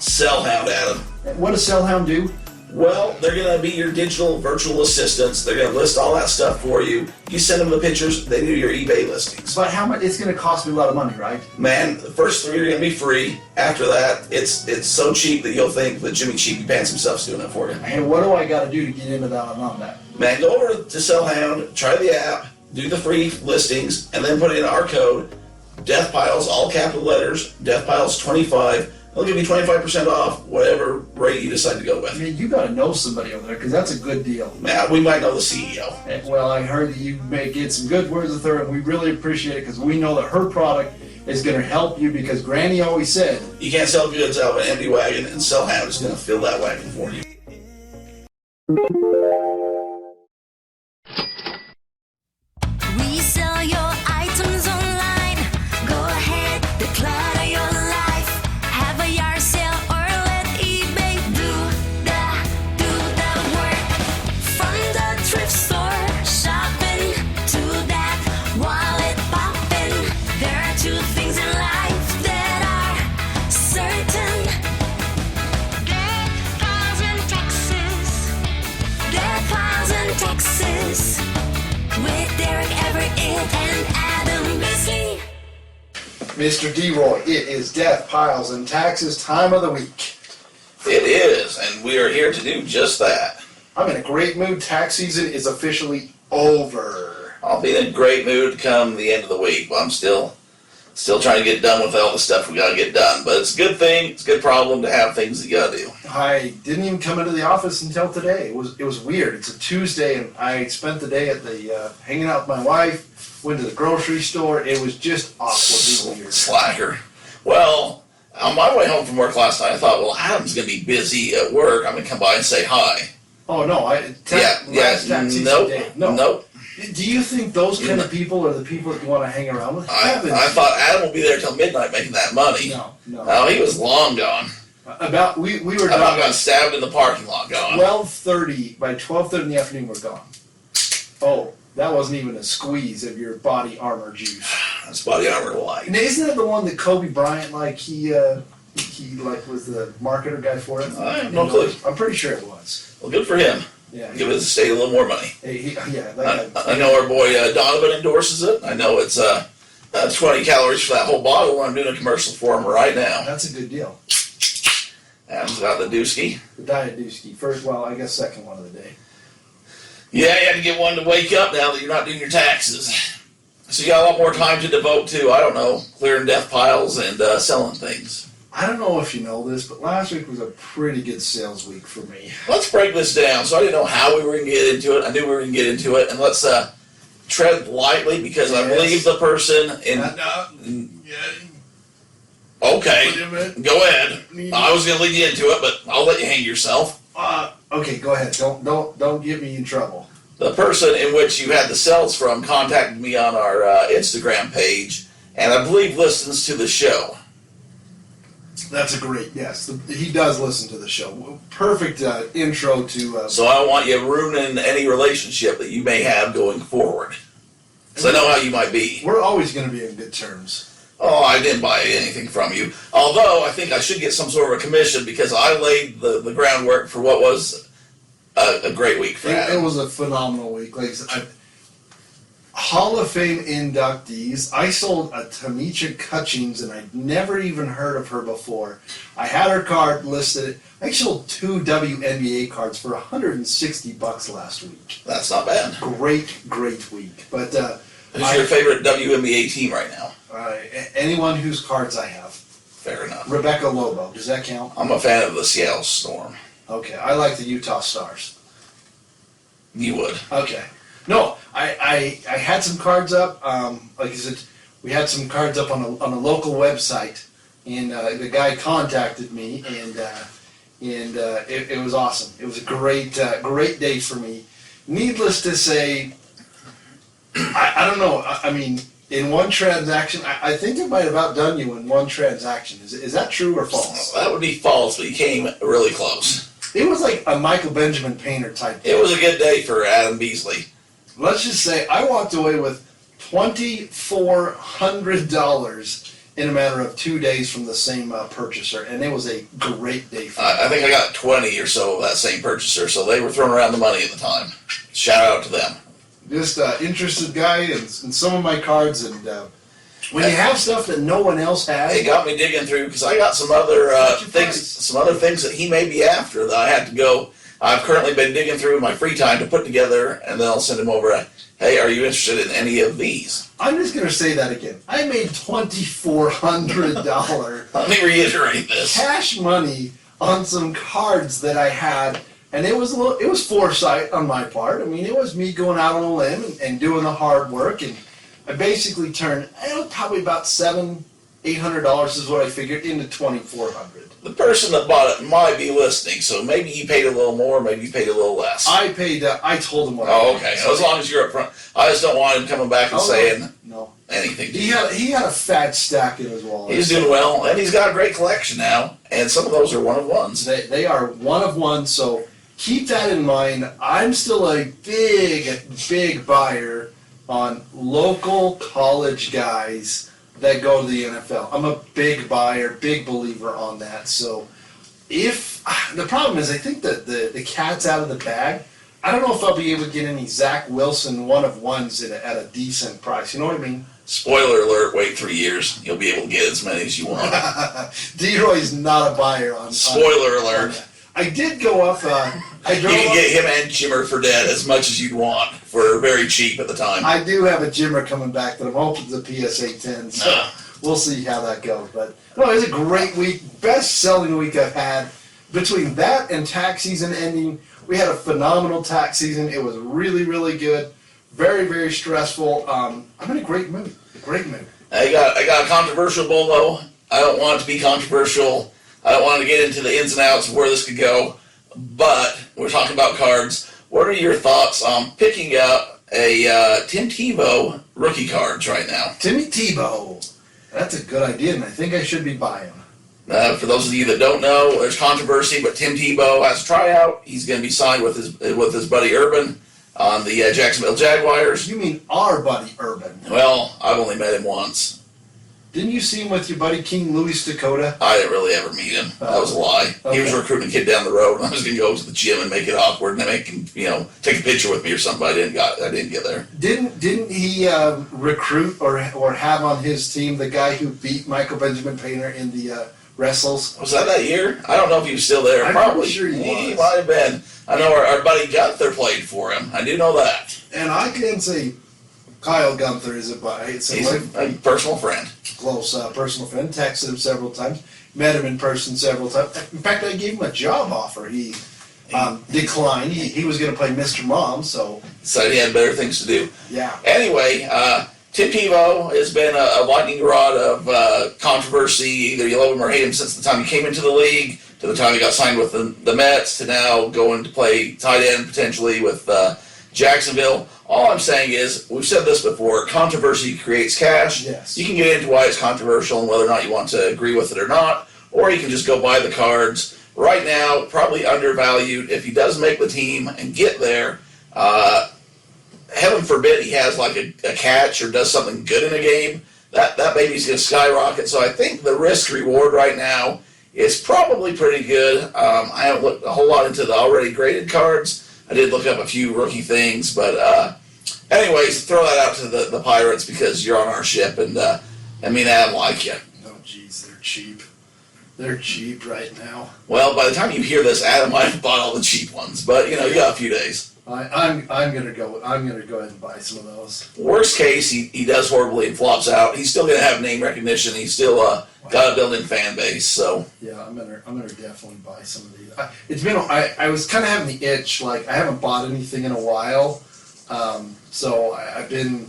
Cellhound, Adam. What does Cellhound do? Well, they're going to be your digital virtual assistants. They're going to list all that stuff for you. You send them the pictures, they do your eBay listings. But how much? It's going to cost me a lot of money, right? Man, the first 3 are going to be free. After that, it's so cheap that you'll think that Jimmy Cheapy Pants himself's doing it for you. And what do I got to do to get into that on that? Man, go over to Cellhound, try the app, do the free listings, and then put in our code, Deathpiles, all capital letters, Deathpiles 25. They'll give you 25% off whatever rate you decide to go with. I mean, you got to know somebody over there because that's a good deal. Man, we might know the CEO. Well, I heard that you may get some good words with her, and we really appreciate it because we know that her product is going to help you because Granny always said, you can't sell goods out of an empty wagon, and Cellhound is going to fill that wagon for you. We sell your items online. Go ahead, declutter your life. Have a yard sale or let eBay do the work. From the thrift store shopping to that wallet popping. There are 2 things in life that are certain. Deathpiles in Texas. Deathpiles in Texas. With Derek Everitt and Adam Beesley. Mr. D-Roy, it is Deathpiles and Taxes time of the week. It is, and we are here to do just that. I'm in a great mood. Tax season is officially over. I'll be in a great mood come the end of the week, but I'm still trying to get done with all the stuff we got to get done. But it's a good thing, it's a good problem to have things you got to do. I didn't even come into the office until today. It was weird. It's a Tuesday, and I spent the day at the hanging out with my wife. Went to the grocery store. It was just awkwardly weird. Slacker. Well, on my way home from work last night, I thought, well, Adam's going to be busy at work. I'm going to come by and say hi. Oh no! Last tax season day. Nope. Do you think those kind of people are the people that you want to hang around with? I thought Adam will be there till midnight making that money. No. Oh, he was long gone. We were About got stabbed in the parking lot gone. 12:30. By 12:30 in the afternoon, we're gone. Oh, that wasn't even a squeeze of your body armor juice. That's body armor light. And isn't that the one that Kobe Bryant he was the marketer guy for it? I have no clue. I'm pretty sure it was. Well, good for him. Yeah. Give his estate a little more money. I I know our boy Donovan endorses it. I know it's 20 calories for that whole bottle. I'm doing a commercial for him right now. That's a good deal. Adam's got the dooski. The Diet Dooski. First, well, I guess second one of the day. Yeah, you had to get one to wake up now that you're not doing your taxes. So you got a lot more time to devote to, I don't know, clearing death piles and selling things. I don't know if you know this, but last week was a pretty good sales week for me. Let's break this down. So I didn't know how we were going to get into it. I knew we were going to get into it. And let's tread lightly because I believe the person in... Okay, go ahead. I was going to lead you into it, but I'll let you hang yourself. Okay, go ahead. Don't get me in trouble. The person in which you had the sales from contacted me on our Instagram page, and I believe listens to the show. That's a great, yes. He does listen to the show. Perfect intro to... So I don't want you ruining any relationship that you may have going forward. Because I know how you might be. We're always going to be in good terms. Oh, I didn't buy anything from you. Although I think I should get some sort of a commission because I laid the groundwork for what was a great week for Adam. It was a phenomenal week. Like I said, Hall of Fame inductees. I sold a Tamisha Cutchings, and I'd never even heard of her before. I had her card listed. I sold 2 WNBA cards for $160 last week. That's not bad. Great week. But who's your favorite WNBA team right now? Anyone whose cards I have. Fair enough. Rebecca Lobo. Does that count? I'm a fan of the Seattle Storm. Okay. I like the Utah Stars. You would. Okay. No, I had some cards up. Like I said, we had some cards up on a local website, and the guy contacted me, and it was awesome. It was a great day for me. Needless to say, I don't know. I mean, in one transaction, I think it might have outdone you in one transaction. Is that true or false? That would be false, but you came really close. It was like a Michael Benjamin Painter type. It was a good day for Adam Beesley. Let's just say I walked away with $2,400 in a matter of 2 days from the same purchaser, and it was a great day for me. I think I got 20 or so of that same purchaser, so they were throwing around the money at the time. Shout out to them. Just interested guy in some of my cards, and when you have stuff that no one else has, It got me digging through because I got some other things that he may be after that I had to go. I've currently been digging through in my free time to put together, and then I'll send him over. Hey, are you interested in any of these? I'm just going to say that again. I made $2,400 Let me reiterate this. cash money on some cards that I had, and it was foresight on my part. I mean, it was me going out on a limb and doing the hard work, and I basically turned, it was probably about $800 is what I figured, into $2,400. The person that bought it might be listening, so maybe you paid a little more, maybe you paid a little less. I paid, I told him what I Oh, paid. okay. So as long as you're upfront, I just don't want him coming back and saying No. anything. He had a fat stack in his wallet. He's doing well, and he's got a great collection now, and some of those are one of ones. They are one of one, so keep that in mind. I'm still a big buyer on local college guys that go to the NFL. I'm a big buyer, big believer on that. So if the problem is, I think that the cat's out of the bag. I don't know if I'll be able to get any Zach Wilson one of ones at a decent price. You know what I mean? Spoiler alert, wait 3 years. You'll be able to get as many as you want. D-Roy's not a buyer on Spoiler alert. I did go up. I You drove can up. get him and Jimmer for dead as much as you'd want for very cheap at the time. I do have a Jimmer coming back that I'm hoping is a PSA 10, so we'll see how that goes. But no, it was a great week, best selling week I've had. Between that and tax season ending, we had a phenomenal tax season. It was really good, very stressful. I'm in a great mood. I got a controversial Bolo. I don't want it to be controversial. I don't want to get into the ins and outs of where this could go. But we're talking about cards. What are your thoughts on picking up a Tim Tebow rookie cards right now? Timmy Tebow. That's a good idea, and I think I should be buying. For those of you that don't know, there's controversy, but Tim Tebow has a tryout. He's going to be signed with his buddy Urban on the Jacksonville Jaguars. You mean our buddy Urban? Well, I've only met him once. Didn't you see him with your buddy King Louis Dakota? I didn't really ever meet him. That was a lie. Okay. He was recruiting a kid down the road, and I was going to go to the gym and make it awkward and make him, take a picture with me or something. I didn't get there. Didn't he recruit or have on his team the guy who beat Michael Benjamin Painter in the wrestles? Was that year? I don't know if he was still there. I'm Probably. pretty sure he was. might have been. I know our buddy Gunther played for him. I do know that. And I can say Kyle Gunther is He's a personal friend. close personal friend. Texted him several times. Met him in person several times. In fact, I gave him a job offer. He declined. He was going to play Mr. Mom, so So he had better things to do. yeah. Anyway, Tim Tebow has been a lightning rod of controversy. Either you love him or hate him since the time he came into the league, to the time he got signed with the Mets, to now going to play tight end potentially with Jacksonville. All I'm saying is, we've said this before, controversy creates cash. Yes. You can get into why it's controversial and whether or not you want to agree with it or not, or you can just go buy the cards. Right now, probably undervalued. If he does make the team and get there, heaven forbid he has like a catch or does something good in a game, that baby's going to skyrocket. So I think the risk-reward right now is probably pretty good. I haven't looked a whole lot into the already graded cards. I did look up a few rookie things, but anyways, throw that out to the Pirates because you're on our ship, and Adam like you. Oh, geez, they're cheap. They're cheap right now. Well, by the time you hear this, Adam might have bought all the cheap ones, but you got a few days. I'm gonna go ahead and buy some of those. Worst case, he does horribly and flops out. He's still gonna have name recognition. He's still got a built-in fan base. So Yeah, I'm gonna definitely buy some of these. I was kind of having the itch, like I haven't bought anything in a while, so I've been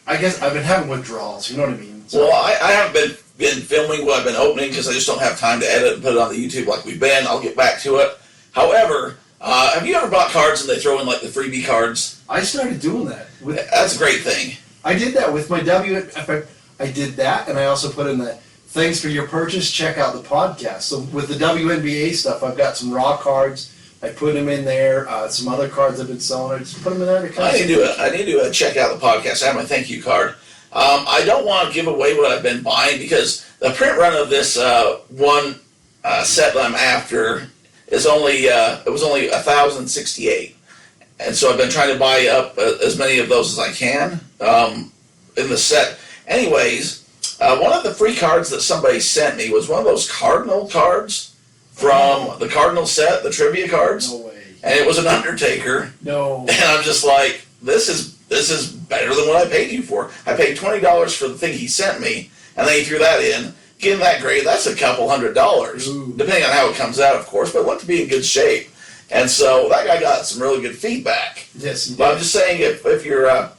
having withdrawals. You know what I mean? So, well, I haven't been filming what I've been opening because I just don't have time to edit and put it on the YouTube like we've been. I'll get back to it. However, have you ever bought cards and they throw in like the freebie cards? I started doing that. That's a great thing. I did that with my in fact, I did that, and I also put in the thanks for your purchase. Check out the podcast. So with the WNBA stuff, I've got some raw cards. I put them in there. Some other cards I've been selling. I just put them in there. I need to check out the podcast. I have my thank you card. I don't want to give away what I've been buying because the print run of this one set that I'm after is only it was only 1,068, and so I've been trying to buy up as many of those as I can in the set. Anyways, one of the free cards that somebody sent me was one of those Cardinal cards from the Cardinal set, the trivia cards. No way. And it was an Undertaker. No. And I'm just like, this is better than what I paid you for. I paid $20 for the thing he sent me, and then he threw that in. Getting that grade, that's a couple $100, Ooh. Depending depending on how it comes out, of course. But it looked to be in good shape, and so that guy got some really good feedback. Yes, he But I'm did. just saying, if you're out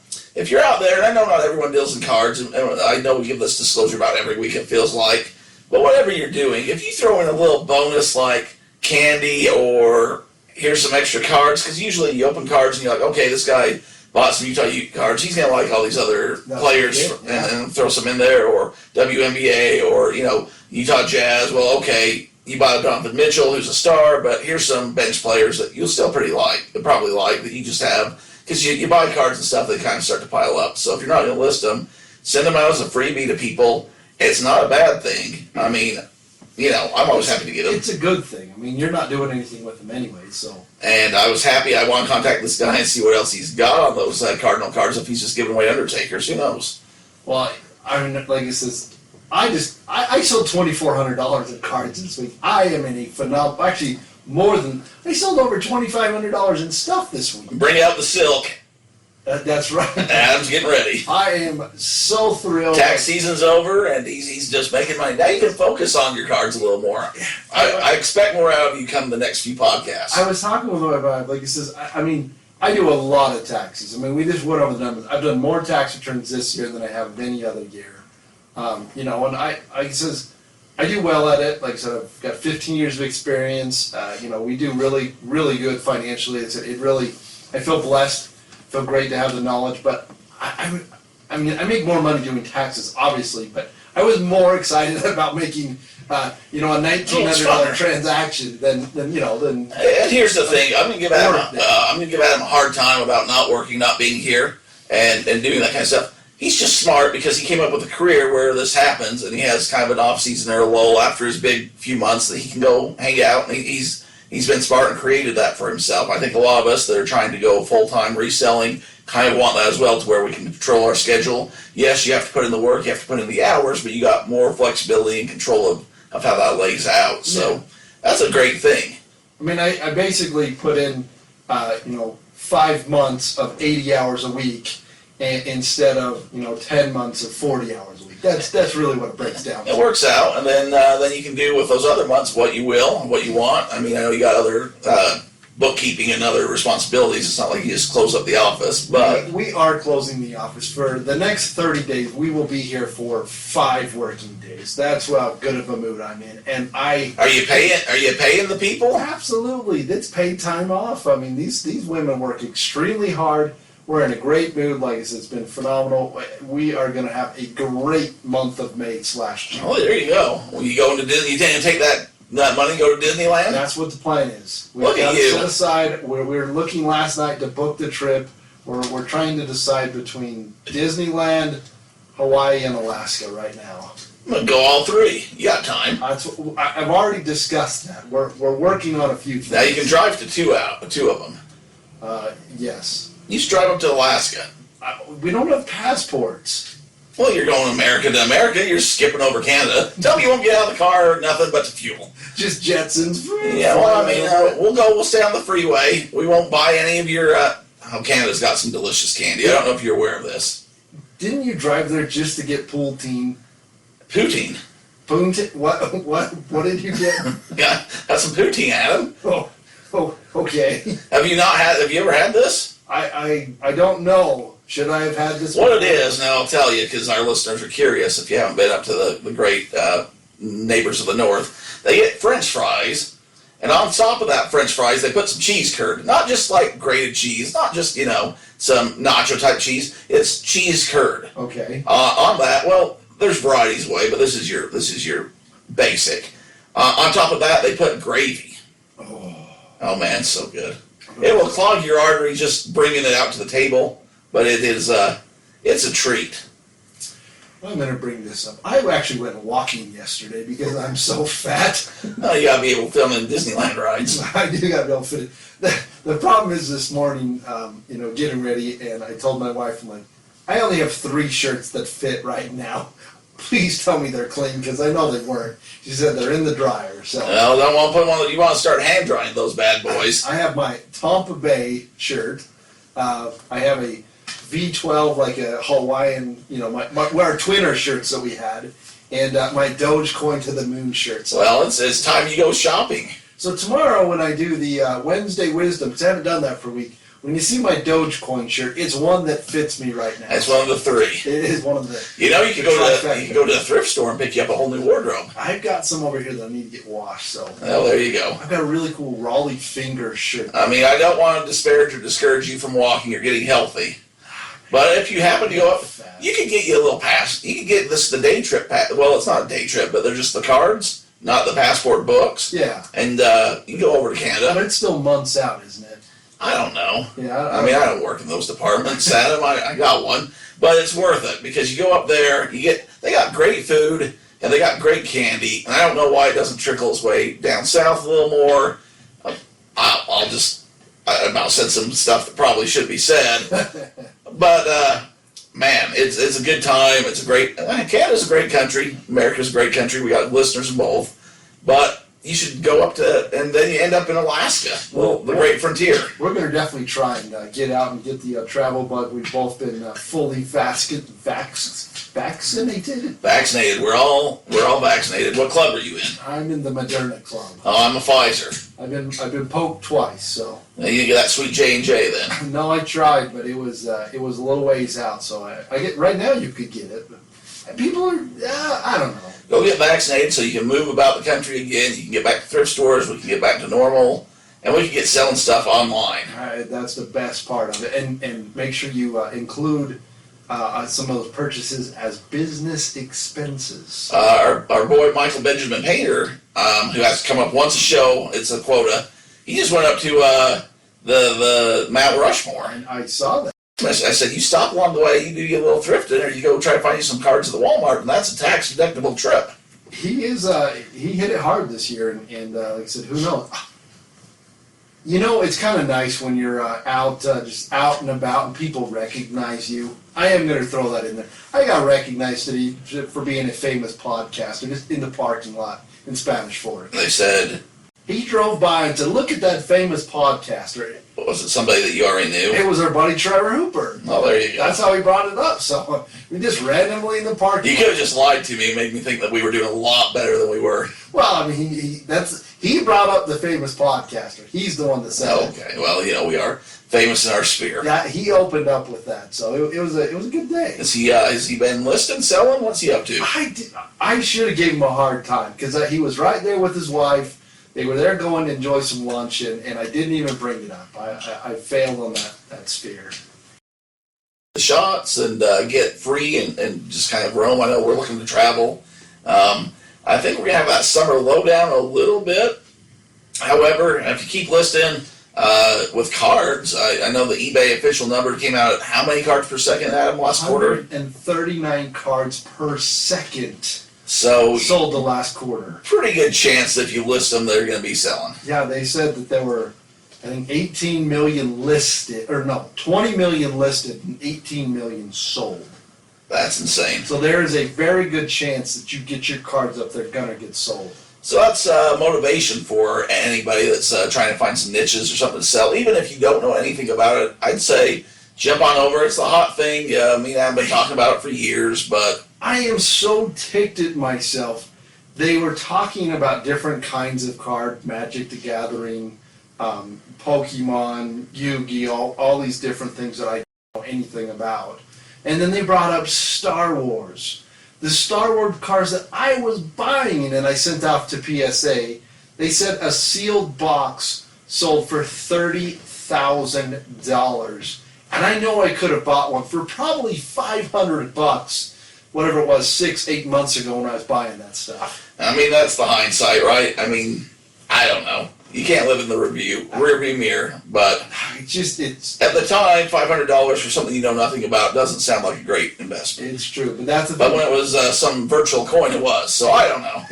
there, and I know not everyone deals in cards, and I know we give this disclosure about every week, it feels like, but whatever you're doing, if you throw in a little bonus like candy or here's some extra cards, because usually you open cards and you're like, okay, this guy bought some Utah Ute cards, he's going to like all these other That's players what he did, yeah. and throw some in there, or WNBA, or, Utah Jazz. Well, okay, you bought a Donovan Mitchell, who's a star, but here's some bench players that you'll still probably like, that you just have, because you buy cards and stuff, they kind of start to pile up. So if you're not going to list them, send them out as a freebie to people. It's not a bad thing. I mean, I'm always happy to get them. It's a good thing. I mean, you're not doing anything with them anyway, so. And I was happy. I want to contact this guy and see what else he's got on those Cardinal cards, if he's just giving away Undertakers. Who knows? Well, I mean, like it says, I sold $2,400 in cards this week. I am in a phenomenal, actually more than, I sold over $2,500 in stuff this week. Bring out the silk. That's right. Adam's getting ready. I am so thrilled. Tax season's over, and he's just making money. Now you can focus on your cards a little more. I expect more out of you come the next few podcasts. I was talking with my wife, like he says, I mean, I do a lot of taxes. I mean, we just went over the numbers. I've done more tax returns this year than I have any other year. And he says, I do well at it. Like I said, I've got 15 years of experience. We do really, really good financially. I feel blessed. Feel great to have the knowledge, but I make more money doing taxes, obviously, but I was more excited about making, a $1,900 transaction than. And here's the thing: I'm gonna give Adam a hard time about not working, not being here, and doing that kind of stuff. He's just smart because he came up with a career where this happens, and he has kind of an off season or a lull after his big few months that he can go hang out, and he's been smart and created that for himself. I think a lot of us that are trying to go full-time reselling kind of want that as well, to where we can control our schedule. Yes, you have to put in the work, you have to put in the hours, but you got more flexibility and control of how that lays out. So that's a great thing. I mean, I basically put in, 5 months of 80 hours a week instead of, 10 months of 40 hours a week. That's really what it breaks down to. It works out, and then you can do with those other months what you will and what you want. I mean, I know you got other bookkeeping and other responsibilities. It's not like you just close up the office, but We are closing the office. For the next 30 days, we will be here for 5 working days. That's how good of a mood I'm in. And Are you paying the people? Absolutely, that's paid time off. I mean, these women work extremely hard. We're in a great mood. Like I said, it's been phenomenal. We are going to have a great month of May/June. Oh, there you go. Well, you go into Disney, you take that money and go to Disneyland? That's what the plan is. We've Look at got it you. set aside. We're looking last night to book the trip. We're trying to decide between Disneyland, Hawaii, and Alaska right now. I'm going to go all 3. You got time. I've already discussed that. We're working on a few things. Now you can drive to 2 of them. Yes. You just drive up to Alaska. We don't have passports. Well, you're going America to America. You're skipping over Canada. Tell me you won't get out of the car, nothing but the fuel. Just Jetsons. Yeah, well, I mean, we'll stay on the freeway. We won't buy any of your, Canada's got some delicious candy. I don't know if you're aware of this. Didn't you drive there just to get poutine? Poutine. Poutine? What did you get? Got some poutine, Adam. Oh, okay. Have you ever had this? I don't know. Should I have had this? What it is, now I'll tell you, because our listeners are curious if you haven't been up to the great neighbors of the north. They get French fries, and on top of that French fries, they put some cheese curd. Not just like grated cheese, not just, some nacho type cheese. It's cheese curd. Okay. On that, well, there's varieties away, but this is your basic. On top of that, they put gravy. Oh man, it's so good. It will clog your artery just bringing it out to the table, but it's a treat. I'm going to bring this up. I actually went walking yesterday because I'm so fat. Oh, you gotta be able to film in Disneyland rides. I do got to be able to fit it. The problem is this morning, getting ready, and I told my wife, I'm like, I only have 3 shirts that fit right now. Please tell me they're clean, because I know they weren't. She said they're in the dryer. So Well, don't want to put one. You want to start hand drying those bad boys. I have my Tampa Bay shirt. I have a V12, like a Hawaiian, our twinner shirts that we had, and my Dogecoin to the Moon shirt. So, Well, it's time you go shopping. so tomorrow when I do the Wednesday Wisdom, because I haven't done that for a week, when you see my Dogecoin shirt, it's one that fits me right now. That's one of the 3. It is one of the. You know, you can the go to trifecta. you can go to the thrift store and pick you up a whole new wardrobe. I've got some over here that I need to get washed. So Well, there you go. I've got a really cool Raleigh Finger shirt. I mean, I don't want to disparage or discourage you from walking or getting healthy. But if you happen to go up, you can get you a little pass. You can get the day trip pass. Well, it's not a day trip, but they're just the cards, not the passport books. Yeah, And you can go over to but Canada. it's still months out, isn't it? I don't know. Yeah, I mean, I don't work in those departments, Adam. I got one, but it's worth it because you go up there, they got great food and they got great candy, and I don't know why it doesn't trickle its way down south a little more. I about said some stuff that probably should be said, but man, it's a good time. It's a great. Canada's a great country. America's a great country. We got listeners in both, but you should go up to, and then you end up in Alaska, the great frontier. We're going to definitely try and get out and get the travel bug. We've both been fully vaccinated. Vaccinated. We're all vaccinated. What club are you in? I'm in the Moderna club. Oh, I'm a Pfizer. I've been poked twice, so Now you get that sweet J&J then. no, I tried, but it was a little ways out. So I get right now. You could get it, but people are I don't know. Go get vaccinated so you can move about the country again. You can get back to thrift stores. We can get back to normal, and we can get selling stuff online. That's the best part of it, and make sure you include some of those purchases as business expenses. Our boy Michael Benjamin Painter, who has to come up once a show, it's a quota. He just went up to the Mount Rushmore. And I saw that. I said, you stop along the way, you do your little thrifting, or you go try to find you some cards at the Walmart, and that's a tax-deductible trip. He hit it hard this year, and like I said, who knows? It's kind of nice when you're just out and about, and people recognize you. I am going to throw that in there. I got recognized for being a famous podcaster just in the parking lot in Spanish Fort. They said, He drove by and said, "Look at that famous podcaster." was it somebody that you already knew? It was our buddy Trevor Hooper. Oh, there you go. That's how he brought it up. So we just randomly in the parking You lot. could have just lied to me and made me think that we were doing a lot better than we were. Well, I mean, he brought up the famous podcaster. He's the one that said it. Okay, well, we are famous in our sphere. Yeah, he opened up with that, so it was a good day. Has he been listing, selling? What's he up to? I should have gave him a hard time because he was right there with his wife. They were there going to enjoy some lunch, and I didn't even bring it up. I failed on that sphere. The shots and get free and just kind of roam. I know we're looking to travel. I think we're going to have that summer lowdown a little bit. However, if you keep listing with cards, I know the eBay official number came out at how many cards per second, Adam, last quarter? 139 cards per second So sold the last quarter. pretty good chance that if you list them, they're going to be selling. Yeah, they said that there were, I think, 18 million listed, or no, 20 million listed and 18 million sold. That's insane. So there is a very good chance that you get your cards up, they're gonna get sold. So that's motivation for anybody that's trying to find some niches or something to sell. Even if you don't know anything about it, I'd say jump on over. It's the hot thing. Me and I have been talking about it for years, but I am so ticked at myself. They were talking about different kinds of cards, Magic the Gathering, Pokemon, Yu-Gi-Oh, all these different things that I don't know anything about. And then they brought up Star Wars. The Star Wars cards that I was buying and I sent off to PSA, they said a sealed box sold for $30,000. And I know I could have bought one for probably $500, whatever it was, 6-8 months ago when I was buying that stuff. I mean, that's the hindsight, right? I mean, I don't know. You can't live in the rearview mirror, but it's At the time, $500 for something you know nothing about doesn't sound like a great investment. it's true, but that's the But thing. when it was some virtual coin, it was. So I don't know.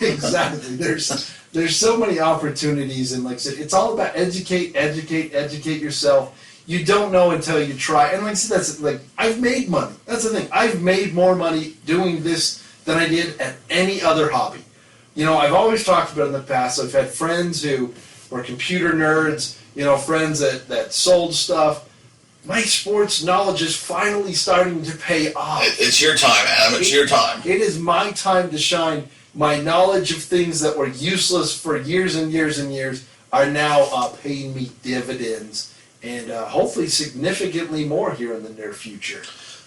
Exactly. There's so many opportunities, and like I said, it's all about educate yourself. You don't know until you try. And like I said, that's like, I've made money. That's the thing. I've made more money doing this than I did at any other hobby. You know, I've always talked about it in the past. I've had friends who were computer nerds, you know, friends that sold stuff. My sports knowledge is finally starting to pay off. It's your time, Adam. It's your time. It is my time to shine. My knowledge of things that were useless for years and years and years are now paying me dividends. And hopefully significantly more here in the near future.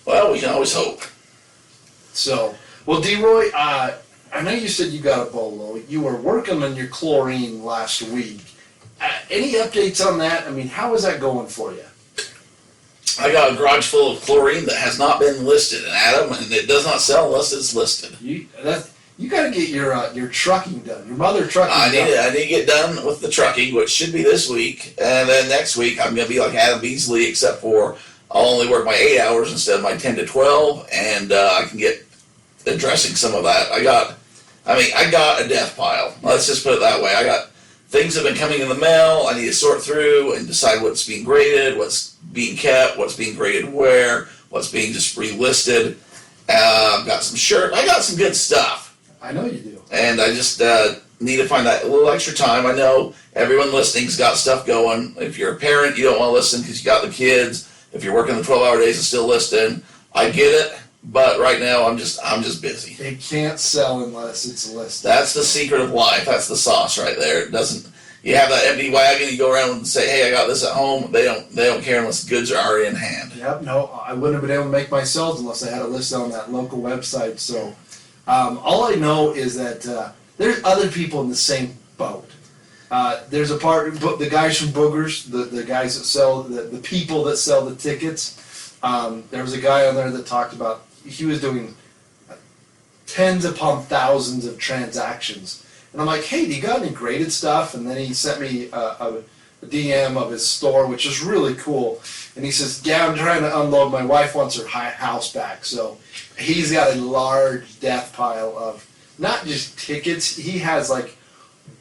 Well, we can always hope. So, well, D-Roy, I know you said you got a Bolo. You were working on your chlorine last week. Any updates on that? I mean, how is that going for you? I got a garage full of chlorine that has not been listed, Adam, and it does not sell unless it's listed. You got to get your trucking done. Your mother trucking I done. need to get done with the trucking, which should be this week, and then next week I'm going to be like Adam Beesley, except for I'll only work my 8 hours instead of my 10 to 12, and I can get addressing some of that. I got a death pile. Let's just put it that way. I got things that have been coming in the mail. I need to sort through and decide what's being graded, what's being kept, what's being graded where, what's being just relisted. I've got some shirt. I got some good stuff. I know you do. And I just need to find that a little extra time. I know everyone listening's got stuff going. If you're a parent, you don't want to listen because you got the kids. If you're working the 12-hour days and still listening, I get it. But right now, I'm just busy. It can't sell unless it's listed. That's the secret of life. That's the sauce right there. It doesn't. You have that empty wagon. You go around and say, "Hey, I got this at home." They don't care unless the goods are already in hand. Yep. No, I wouldn't have been able to make my sales unless I had a list on that local website. So. All I know is that there's other people in the same boat. There's the guys from Boogers, the guys that sell, the people that sell the tickets. There was a guy on there that talked about, he was doing tens upon thousands of transactions. And I'm like, hey, do you got any graded stuff? And then he sent me a DM of his store, which is really cool. And he says, yeah, I'm trying to unload. My wife wants her house back. So he's got a large death pile of not just tickets. He has like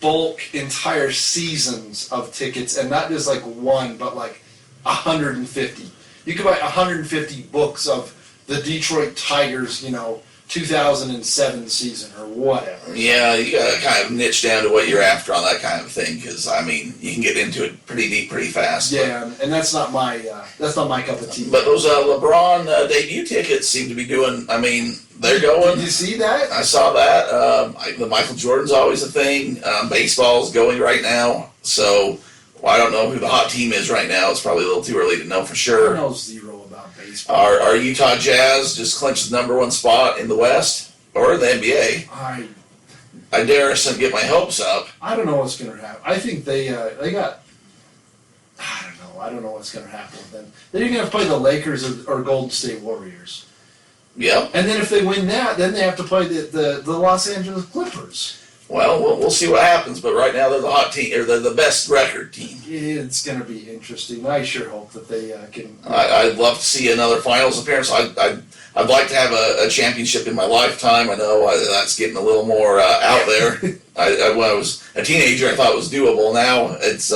bulk entire seasons of tickets, and not just like one, but like 150. You could buy 150 books of the Detroit Tigers, 2007 season or whatever. Yeah, you gotta kind of niche down to what you're after on that kind of thing, because I mean, you can get into it pretty deep, pretty fast. Yeah, and that's not my cup of tea. But those LeBron debut tickets seem to be doing. I mean, they're going. Did you see that? I saw that. The Michael Jordan's always a thing. Baseball's going right now, so I don't know who the hot team is right now. It's probably a little too early to know for sure. I know zero about baseball. Our Utah Jazz just clinched the #1 spot in the West or the NBA. I dare us to get my hopes up. I don't know what's going to happen. I think they got. I don't know. I don't know what's going to happen with them. They're going to have to play the Lakers or Golden State Warriors. Yep. And then if they win that, then they have to play the Los Angeles Clippers. Well, we'll see what happens. But right now they're the hot team, or they're the best record team. It's going to be interesting. I sure hope that they can. I'd love to see another finals appearance. I'd like to have a championship in my lifetime. I know that's getting a little more out there. When I was a teenager, I thought it was doable. Now it's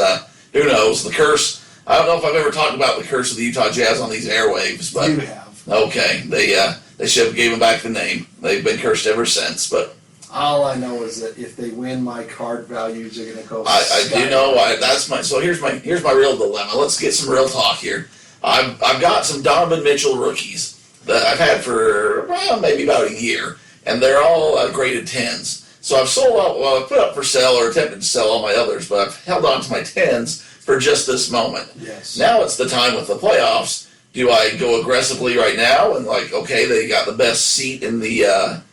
who knows, the curse. I don't know if I've ever talked about the curse of the Utah Jazz on these airwaves, but You have. okay, they should have given back the name. They've been cursed ever since. But All I know is that if they win, my card values are going to go. I do know. That's my. So here's my real dilemma. Let's get some real talk here. I've got some Donovan Mitchell rookies that I've had for maybe about a year, and they're all graded 10s. So I've sold out. Well, I've put up for sale or attempted to sell all my others, but I've held on to my 10s for just this moment. Yes. Now it's the time with the playoffs. Do I go aggressively right now and like, okay, they got the best seat in the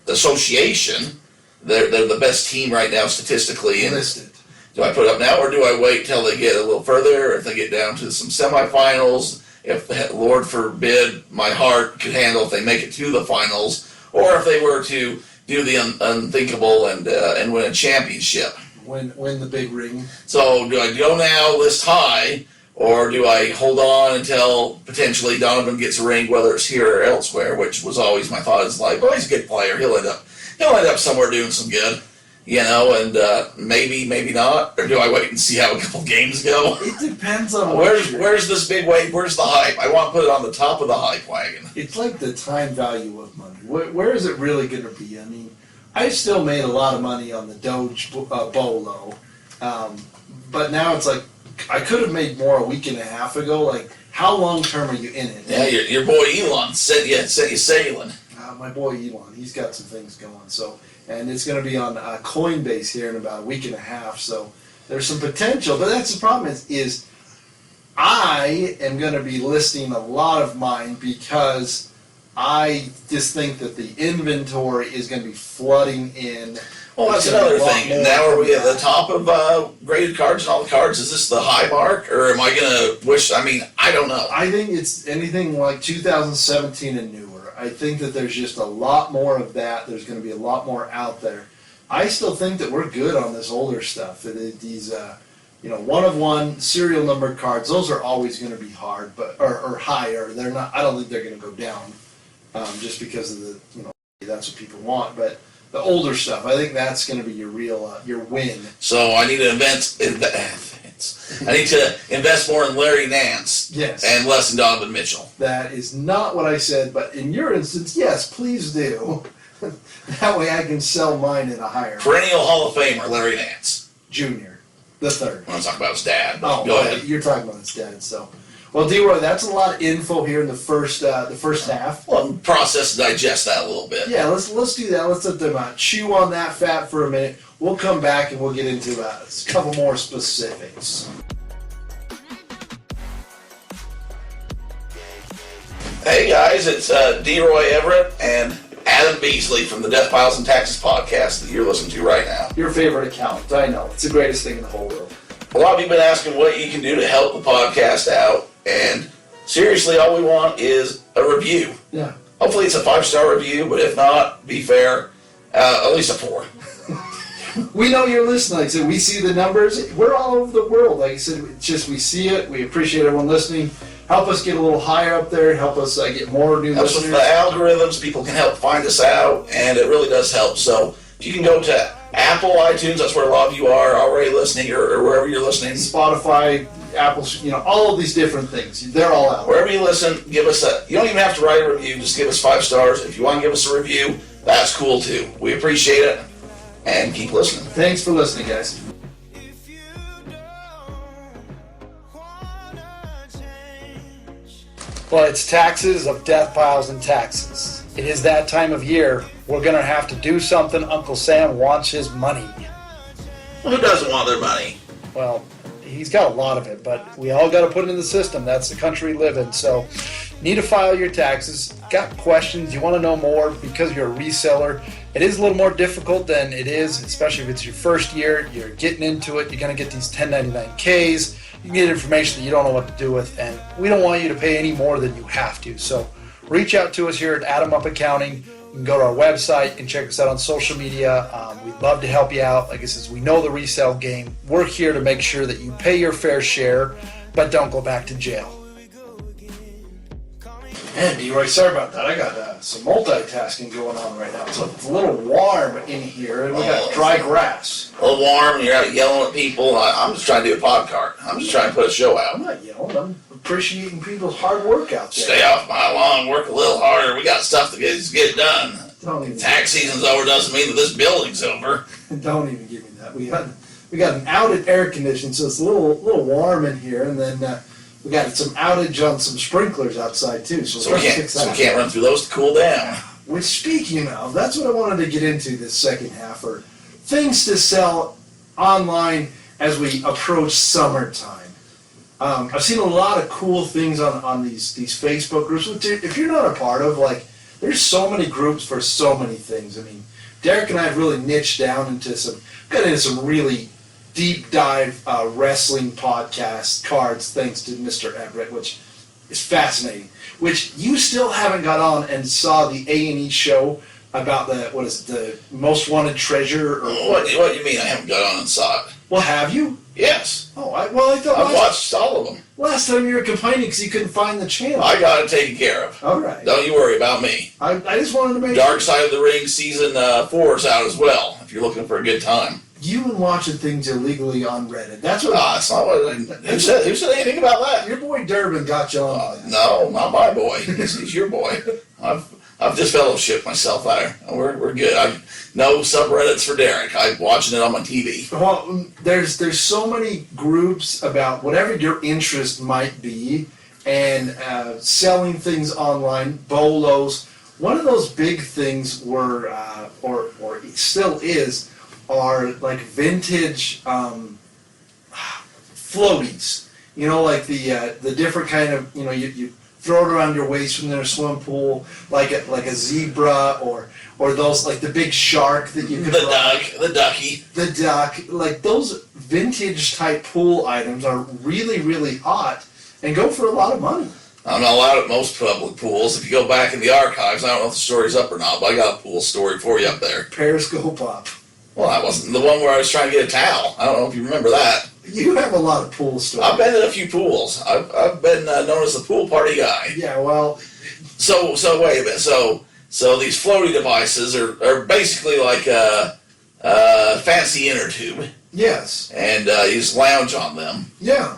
association. They're the best team right now statistically. Listed. Do I put up now, or do I wait till they get a little further? If they get down to some semifinals, if Lord forbid my heart could handle if they make it to the finals, or if they were to do the unthinkable and win a championship. win the big ring. So do I go now, list high, or do I hold on until potentially Donovan gets a ring, whether it's here or elsewhere? Which was always my thought. Is like, well, he's a good player. He'll end up somewhere doing some good, and maybe not. Or do I wait and see how a couple games go? It depends on where's this big wave? Where's the hype? I want to put it on the top of the hype wagon. It's like the time value of money. Where is it really going to be? I mean, I still made a lot of money on the Doge Bolo, but now it's like I could have made more a week and a half ago. Like, how long term are you in it? Yeah, your boy Elon sent you sailing. My boy Elon, he's got some things going. So, and it's going to be on Coinbase here in about a week and a half. So there's some potential, but that's the problem is I am going to be listing a lot of mine because I just think that the inventory is going to be flooding in. Well, that's another thing. Now are we at the top of graded cards and all the cards? Is this the high mark, or am I going to wish? I mean, I don't know. I think it's anything like 2017 and newer. I think that there's just a lot more of that. There's going to be a lot more out there. I still think that we're good on this older stuff. These, one of one serial numbered cards. Those are always going to be hard, or higher. They're not. I don't think they're going to go down, just because of the that's what people want. But the older stuff, I think that's going to be your real your win. So I need to invest. I need to invest more in Larry Nance. Yes. And less in Donovan Mitchell. That is not what I said, but in your instance, yes, please do. That way I can sell mine at a higher. Perennial Hall of Famer Larry Nance. Junior, the third. I'm talking about his dad. Oh, go ahead. You're talking about his dad, so. Well, D-Roy, that's a lot of info here in the first half. Well, process and digest that a little bit. Yeah, let's do that. Let's let them chew on that fat for a minute. We'll come back and we'll get into a couple more specifics. Hey guys, it's Derek Everitt and Adam Beesley from the Deathpiles and Taxes podcast that you're listening to right now. Your favorite account. I know. It's the greatest thing in the whole world. A lot of you have been asking what you can do to help the podcast out, and seriously, all we want is a review. Yeah. Hopefully it's a 5-star review, but if not, be fair, at least a 4. We know you're listening. Like I said, we see the numbers. We're all over the world. Like I said, it's just we see it. We appreciate everyone listening. Help us get a little higher up there. Help us get more new Helps listeners. with the algorithms. People can help find us out, and it really does help. So if you can go to Apple, iTunes, that's where a lot of you are already listening, or wherever you're listening. Spotify, Apple, all of these different things. They're all out. Wherever you listen, give us you don't even have to write a review. Just give us 5 stars. If you want to give us a review, that's cool too. We appreciate it, and keep listening. Thanks for listening, guys. Well, it's taxes of Deathpiles and Taxes. It is that time of year. We're going to have to do something. Uncle Sam wants his money. Well, who doesn't want their money? Well, he's got a lot of it, but we all got to put it in the system. That's the country we live in. So, need to file your taxes. Got questions? You want to know more because you're a reseller. It is a little more difficult than it is, especially if it's your first year. You're getting into it. You're going to get these 1099Ks. You can get information that you don't know what to do with, and we don't want you to pay any more than you have to. So reach out to us here at Adam Up Accounting. You can go to our website and check us out on social media. We'd love to help you out. Like I said, we know the resale game. We're here to make sure that you pay your fair share, but don't go back to jail. Man, D-Roy, sorry about that. I got some multitasking going on right now. So it's a little warm in here, and we got dry grass. A little warm, and you're out yelling at people. I'm just trying to do a podcast. I'm just trying to put a show out. I'm not yelling. I'm appreciating people's hard work out there. Stay off my lawn, work a little harder. We got stuff to get it done. Don't even Tax season's over doesn't mean that this building's over. Don't even give me that. We got an outed air conditioning, so it's a little warm in here, and then we got some outage on some sprinklers outside too. So we can't run through those to cool down. Which, speaking of, that's what I wanted to get into this second half, or things to sell online as we approach summertime. I've seen a lot of cool things on these Facebook groups, which if you're not a part of, there's so many groups for so many things. I mean, Derek and I have really niched down into some really deep dive wrestling podcast cards, thanks to Mr. Everett, which is fascinating. Which you still haven't got on and saw the A&E show about the most wanted treasure. Or What do you mean? I haven't got on and saw it. Well, have you? Yes, Oh, I thought I've watched all of them. last time you were complaining because you couldn't find the channel. I got it taken care of. All right. Don't you worry about me. I just wanted to make Dark Side of the Ring season 4 is out as well. If you're looking for a good time. You've been watching things illegally on Reddit. That's what. That's not what. Who said anything about that? Your boy Durbin got you on. No, not my boy. He's your boy. I've just fellowshipped myself there. We're good. No subreddits for Derek. I'm watching it on my TV. Well, there's so many groups about whatever your interest might be, and selling things online, bolos. One of those big things were, or it still is, are like vintage floaties. You know, like the different kind of, you know, you throw it around your waist when you're in a swimming pool, like a zebra, or those, like the big shark that you could The ducky. the duck. Like those vintage type pool items are really, really hot and go for a lot of money. I'm not allowed at most public pools. If you go back in the archives, I don't know if the story's up or not, but I got a pool story for you up there. Periscope up. Well, that wasn't the one where I was trying to get a towel. I don't know if you remember that. You have a lot of pool stories. I've been in a few pools. I've been known as the pool party guy. Yeah, well, So wait a minute. So these floaty devices are basically like a fancy inner tube, yes, and you just lounge on them. yeah.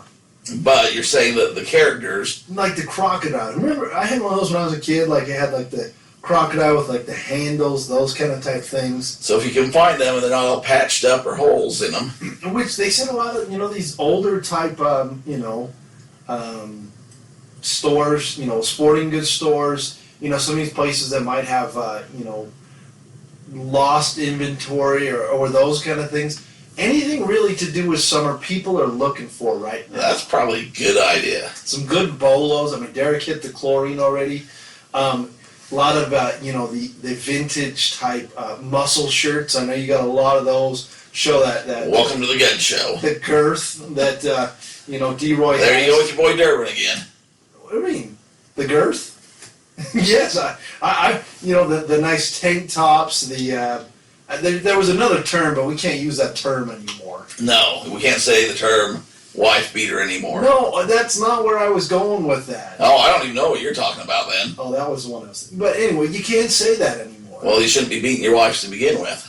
But you're saying that the characters, Like the crocodile. Remember, I had one of those when I was a kid. Like it had like the crocodile with like the handles, those kind of type things. so if you can find them and they're not all patched up or holes in them, Which they said a lot of, these older type, stores, sporting goods stores, some of these places that might have, lost inventory or those kind of things. Anything really to do with summer, people are looking for right now. that's probably a good idea. Some good bolos. I mean, Derek hit the chlorine already. A lot of, the vintage type muscle shirts. I know you got a lot of those. Show that Welcome to the Gun Show. the girth that D-Roy has. There you go with your boy Durbin again. What do you mean? The girth? Yes, I the nice tank tops. There was another term, but we can't use that term anymore. No, we can't say the term wife beater anymore. No, that's not where I was going with that. Oh, I don't even know what you're talking about then. Oh, that was the one I was. But anyway, you can't say that anymore. Well, you shouldn't be beating your wife to begin with.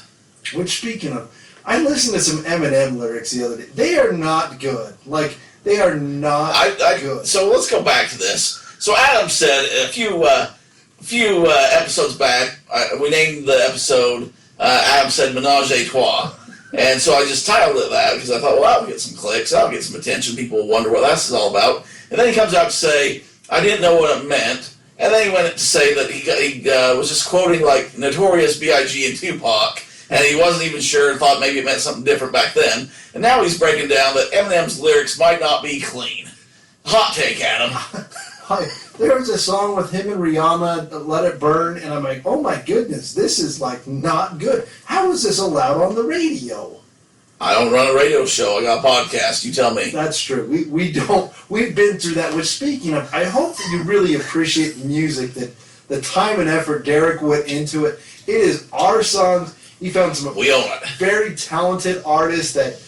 Which, speaking of, I listened to some Eminem lyrics the other day. They are not good. Like, they are not good. So let's go back to this. So Adam said a few episodes back, we named the episode Adam said Menage a Trois. And so I just titled it that because I thought, well, I'll get some clicks, I'll get some attention, people will wonder what this is all about. And then he comes out to say, I didn't know what it meant. And then he went to say that he was just quoting like Notorious B.I.G. and Tupac. And he wasn't even sure and thought maybe it meant something different back then. And now he's breaking down that Eminem's lyrics might not be clean. Hot take, Adam. There was a song with him and Rihanna, Let It Burn, and I'm like, oh my goodness, this is like not good. How is this allowed on the radio? I don't run a radio show. I got a podcast. You tell me. That's true. We don't. We've been through that. Which, speaking of, I hope that you really appreciate the music, that the time and effort Derek went into it. It is our songs. He found some We own it. very talented artists that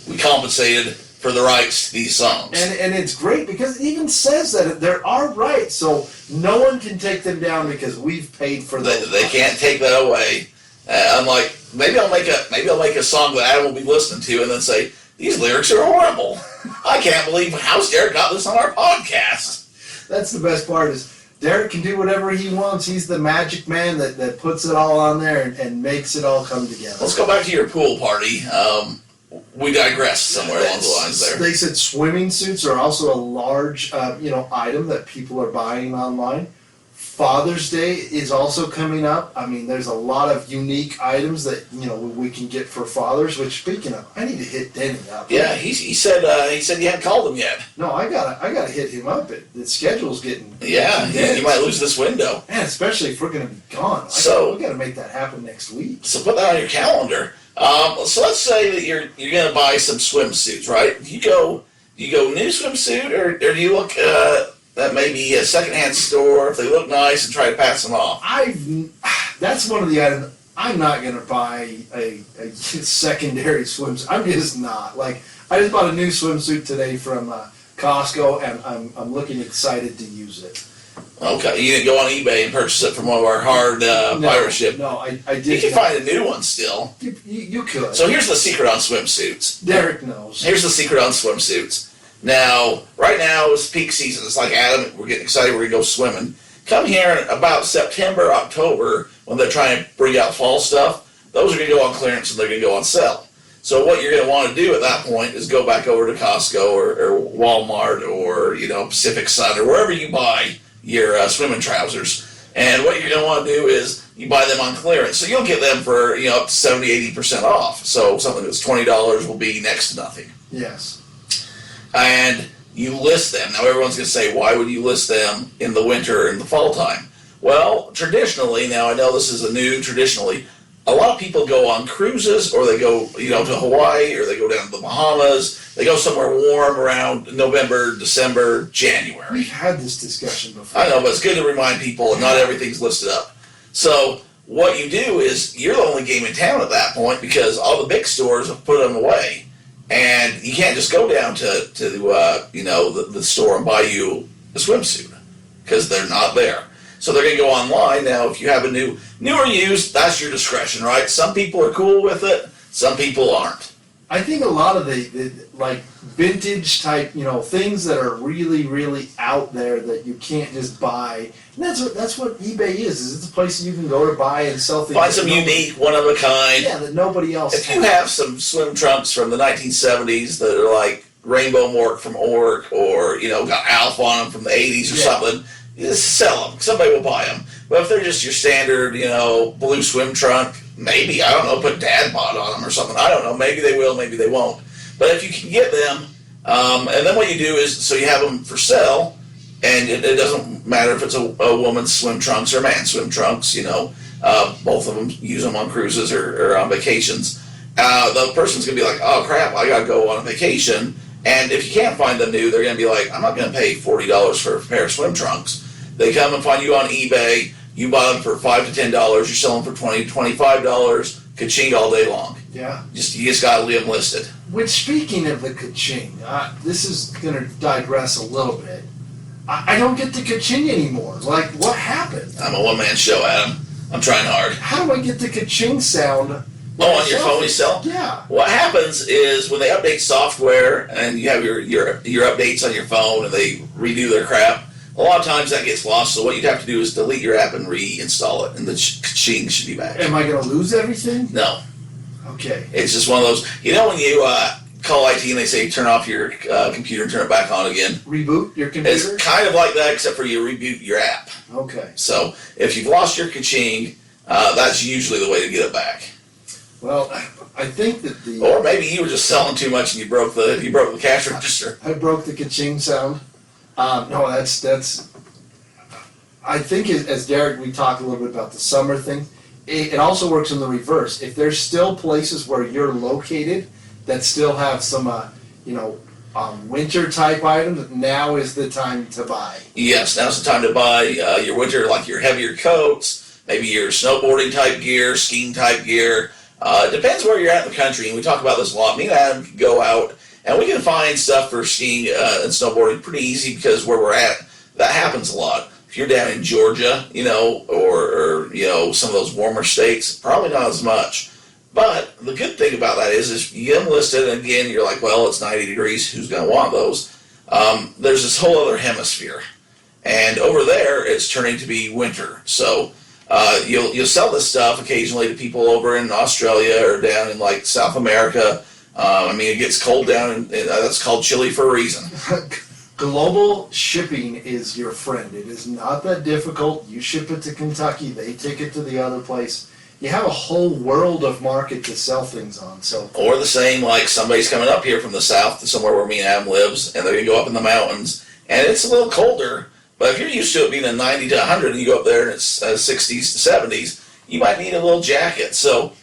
We compensated for the rights to these songs. and it's great because it even says that they're our rights, so no one can take them down because we've paid for them. They can't take that away. I'm like, maybe I'll make a song that Adam will be listening to, and then say these lyrics are horrible. I can't believe how's Derek got this on our podcast. That's the best part is Derek can do whatever he wants. He's the magic man that puts it all on there and makes it all come together. Let's go back to your pool party. We digressed somewhere along the lines there. They said swimming suits are also a large, item that people are buying online. Father's Day is also coming up. I mean, there's a lot of unique items that we can get for fathers. Which, speaking of, I need to hit Denny up. Yeah, he said you hadn't called him yet. No, I gotta hit him up. The schedule's getting Yeah, you might lose this window. Man, especially if we're gonna be gone. We gotta make that happen next week. So put that on your calendar. So let's say that you're gonna buy some swimsuits, right? Do you go new swimsuit, or do you look at maybe a secondhand store if they look nice and try to pass them off? That's one of the items. I'm not gonna buy a secondary swimsuit. I'm just not. Like, I just bought a new swimsuit today from Costco, and I'm looking excited to use it. Okay, you didn't go on eBay and purchase it from one of our hard pirate ship. No, I did. You can find a new one still. You could. So here's the secret on swimsuits. Derek knows. Here's the secret on swimsuits. Now, right now is peak season. It's like Adam, we're getting excited, we're gonna go swimming. Come here in about September, October, when they're trying to bring out fall stuff, those are gonna go on clearance and they're gonna go on sale. So what you're gonna wanna do at that point is go back over to Costco or Walmart or, Pacific Sun or wherever you buy your swimming trousers. And what you're gonna wanna do is you buy them on clearance. So you'll get them for, up to 70-80% off. So something that's $20 will be next to nothing. Yes. And you list them. Now everyone's going to say, why would you list them in the winter and the fall time? Well, traditionally, now I know this is traditionally, a lot of people go on cruises or they go, to Hawaii or they go down to the Bahamas. They go somewhere warm around November, December, January. We've had this discussion before. I know, but it's good to remind people not everything's listed up. So what you do is you're the only game in town at that point because all the big stores have put them away. And you can't just go down to the store and buy you a swimsuit because they're not there. So they're going to go online. Now, if you have a new or used, that's your discretion, right? Some people are cool with it. Some people aren't. I think a lot of the like vintage type, things that are really, really out there that you can't just buy. And that's what eBay is it's a place you can go to buy and sell things. Find some unique, one of a kind. Yeah, that nobody else If you have some swim trunks from the 1970s that are like Rainbow Mork from Ork or, got Alf on them from the 80s or something, you just sell them. Somebody will buy them. But if they're just your standard, blue swim trunk, maybe, I don't know, put dad bod on them or something. I don't know. Maybe they will, maybe they won't. But if you can get them, and then what you do is, so you have them for sale, and it doesn't matter if it's a woman's swim trunks or man's swim trunks, both of them use them on cruises or on vacations. The person's going to be like, oh crap, I got to go on a vacation. And if you can't find them new, they're going to be like, I'm not going to pay $40 for a pair of swim trunks. They come and find you on eBay. You buy them for $5 to $10. You're selling for $20 to $25. Ka-ching all day long. Yeah. You just got to leave them listed. Which, speaking of the ka-ching, this is going to digress a little bit. I don't get the ka-ching anymore. Like, what happened? I'm a one-man show, Adam. I'm trying hard. How do I get the ka-ching sound? On your phone yourself? Yeah. What happens is when they update software and you have your updates on your phone and they redo their crap, a lot of times that gets lost. So what you'd have to do is delete your app and reinstall it, and the ka-ching should be back. Am I going to lose everything? No. Okay. It's just one of those. When you call IT and they say turn off your computer and turn it back on again. Reboot your computer? It's kind of like that, except for you reboot your app. Okay. So if you've lost your ka-ching, that's usually the way to get it back. Well, I think that or maybe you were just selling too much and you broke the cash register. I broke the ka-ching sound. No, that's. I think as Derek, we talked a little bit about the summer thing. It also works in the reverse. If there's still places where you're located that still have some, winter type items, now is the time to buy. Yes, now's the time to buy your winter, like your heavier coats, maybe your snowboarding type gear, skiing type gear. It depends where you're at in the country, and we talk about this a lot. Me and Adam can go out, and we can find stuff for skiing and snowboarding pretty easy because where we're at, that happens a lot. If you're down in Georgia, or some of those warmer states, probably not as much. But the good thing about that is you get them listed, and again, you're like, well, it's 90 degrees. Who's going to want those? There's this whole other hemisphere, and over there, it's turning to be winter. So you'll sell this stuff occasionally to people over in Australia or down in like South America. It gets cold down, and that's called chilly for a reason. Global shipping is your friend. It is not that difficult. You ship it to Kentucky, they take it to the other place. You have a whole world of market to sell things on. So, or the same, like somebody's coming up here from the south to somewhere where me and Adam lives, and they're going to go up in the mountains, and it's a little colder. But if you're used to it being a 90 to 100, and you go up there and it's 60s to 70s, you might need a little jacket. So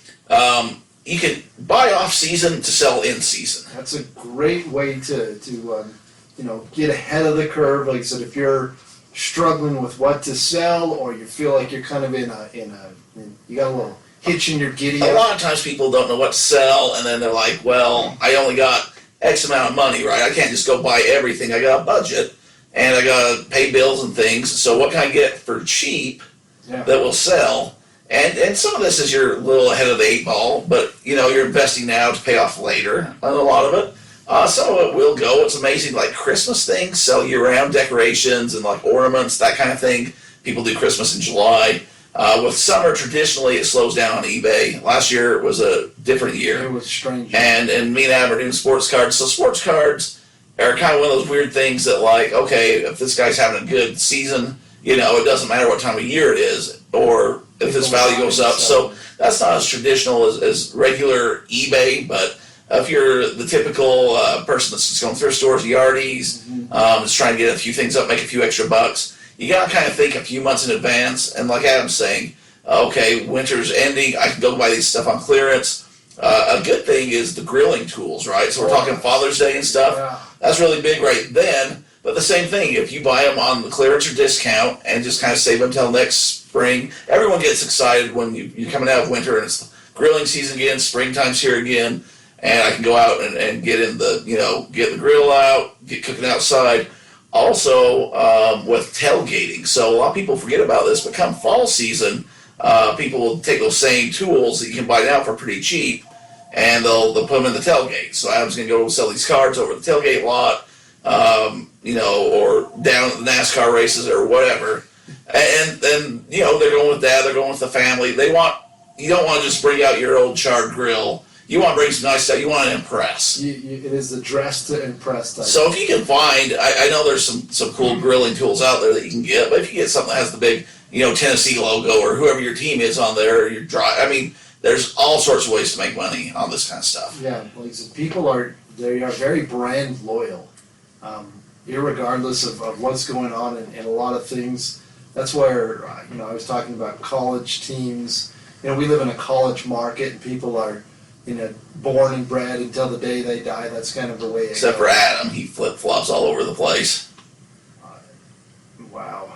you can buy off season to sell in season. That's a great way to get ahead of the curve. Like I said, if you're struggling with what to sell, or you feel like you're kind of you got a little hitch in your giddy A up? lot of times people don't know what to sell, and then they're like, well, I only got X amount of money, right? I can't just go buy everything. I got a budget, and I got to pay bills and things. So what can I get for cheap that will sell? And some of this is you're a little ahead of the 8 ball, but you're investing now to pay off later on a lot of it. Some of it will go. It's amazing, like Christmas things sell year-round, decorations and like ornaments, that kind of thing. People do Christmas in July. With summer, traditionally, it slows down on eBay. Last year was a different year. It was strange. And me and Adam are doing sports cards. So sports cards are kind of one of those weird things that, like, okay, if this guy's having a good season, it doesn't matter what time of year it is, or if his value goes up. So that's not as traditional as regular eBay, but if you're the typical person that's just going thrift stores, yardies, just trying to get a few things up, make a few extra bucks, you got to kind of think a few months in advance. And like Adam's saying, okay, winter's ending, I can go buy these stuff on clearance. A good thing is the grilling tools, right? So we're talking Father's Day and stuff. Yeah. That's really big right then. But the same thing, if you buy them on the clearance or discount and just kind of save them until next spring, everyone gets excited when you're coming out of winter and it's grilling season again, springtime's here again, and I can go out and get in the, get the grill out, get cooking outside. Also, with tailgating. So a lot of people forget about this, but come fall season, people will take those same tools that you can buy now for pretty cheap, and they'll put them in the tailgate. So Adam's going to go sell these cards over the tailgate lot, or down at the NASCAR races or whatever. And then, they're going with dad, they're going with the family. You don't want to just bring out your old charred grill. You want to bring some nice stuff. You want to impress. It is the dress to impress type. So if you can find, I know there's some cool grilling tools out there that you can get, but if you get something that has the big, Tennessee logo or whoever your team is on there, or your there's all sorts of ways to make money on this kind of stuff. Yeah, like I said, people are very brand loyal, irregardless of what's going on in a lot of things. That's where I was talking about college teams. We live in a college market, and people are born and bred until the day they die. That's kind of the way it Except goes. for Adam, he flip-flops all over the place. Wow.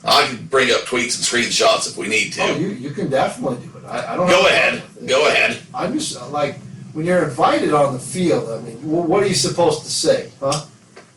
I can bring up tweets and screenshots if we need to. Oh, you can definitely do it. I don't. Go ahead. Go ahead. I'm just like, when you're invited on the field, what are you supposed to say, huh?